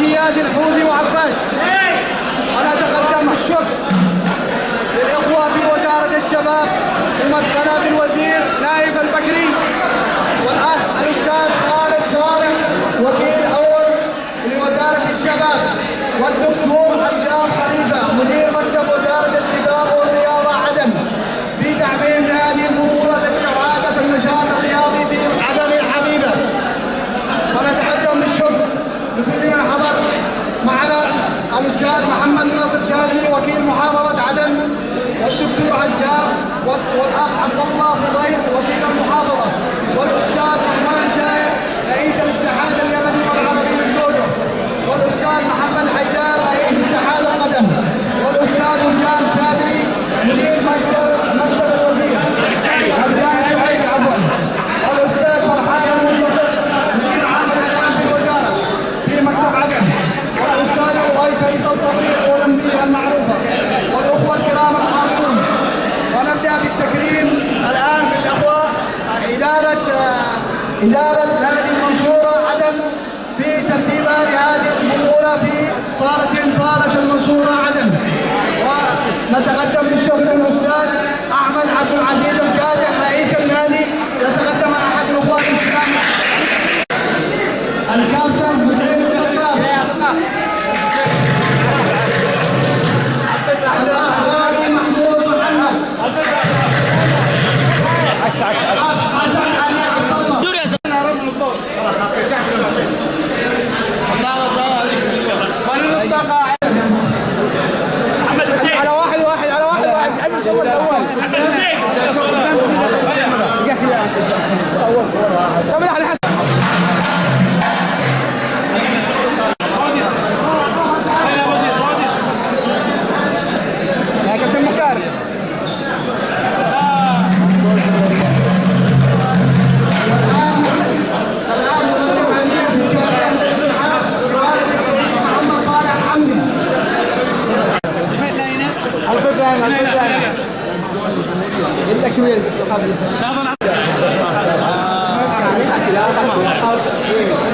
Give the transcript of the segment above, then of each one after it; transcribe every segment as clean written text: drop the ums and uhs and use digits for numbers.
ميليشيات الحوثي وعفاش. ونتقدم بالشكر للإخوة في وزارة الشباب ممثلة بالوزير نايف البكري، والأخ الأستاذ خالد صالح وكيل أول لوزارة الشباب، والدكتور عزام خليفة مدير مكتب وزارة الشباب والرياضة عدن في تعميم هذه البطولة للتوعية في النشاط الرياضي في عدن الحبيبة. ونتقدم بالشكر لكل من حضر معنا الأستاذ محمد ناصر شاذلي وكيل محافظة عدن، والدكتور عزام، والأخ عبد الله فضيل وكيل المحافظة، والأستاذ رحمن شاير رئيس الاتحاد اليمني والعربي للجودو، والأستاذ محمد حيدار رئيس اتحاد القدم، والأستاذ وجدان شاذلي مدير مكتب الوزير وجدان شعيب عفوا، والأستاذ فرحان المنتصر مدير عام الإعلام في الوزارة في مكتب عدن، والأستاذ أبي فيصل صبري الأولمبية المعروفة، والأخوة الكرام الحاضرون. ونبدأ بالتكريم الآن بالأخوة إدارة نادي المنصورة عدن في ترتيبها لهذه البطولة في صالة المنصورة عدن. ونتقدم بالشكر للأستاذ أحمد عبد العزيز الكادح رئيس النادي، يتقدم أحد الأخوة الإسلام الكابتن حسين الصفاف، الأخ محمود محمد، حسن علي عبد الله. محمد حسين على واحد محمد حسين يا كابتن مختار.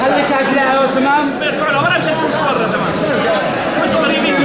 خلي شكلها تمام. ولا بشكل الصور تمام. انتم قريبين.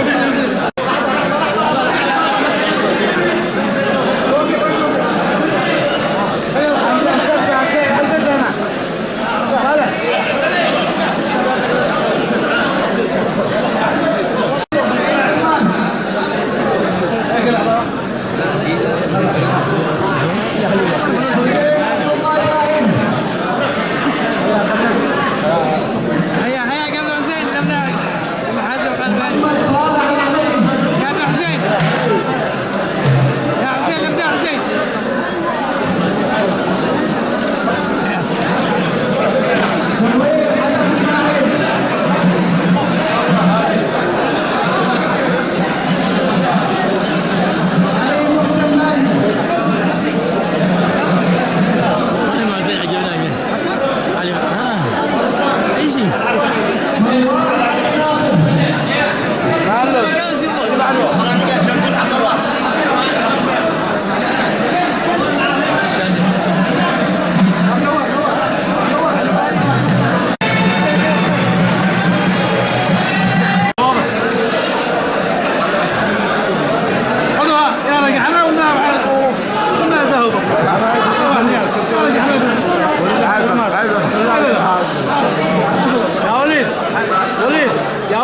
يا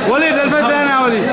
وليد الفترة أنا يا وليد.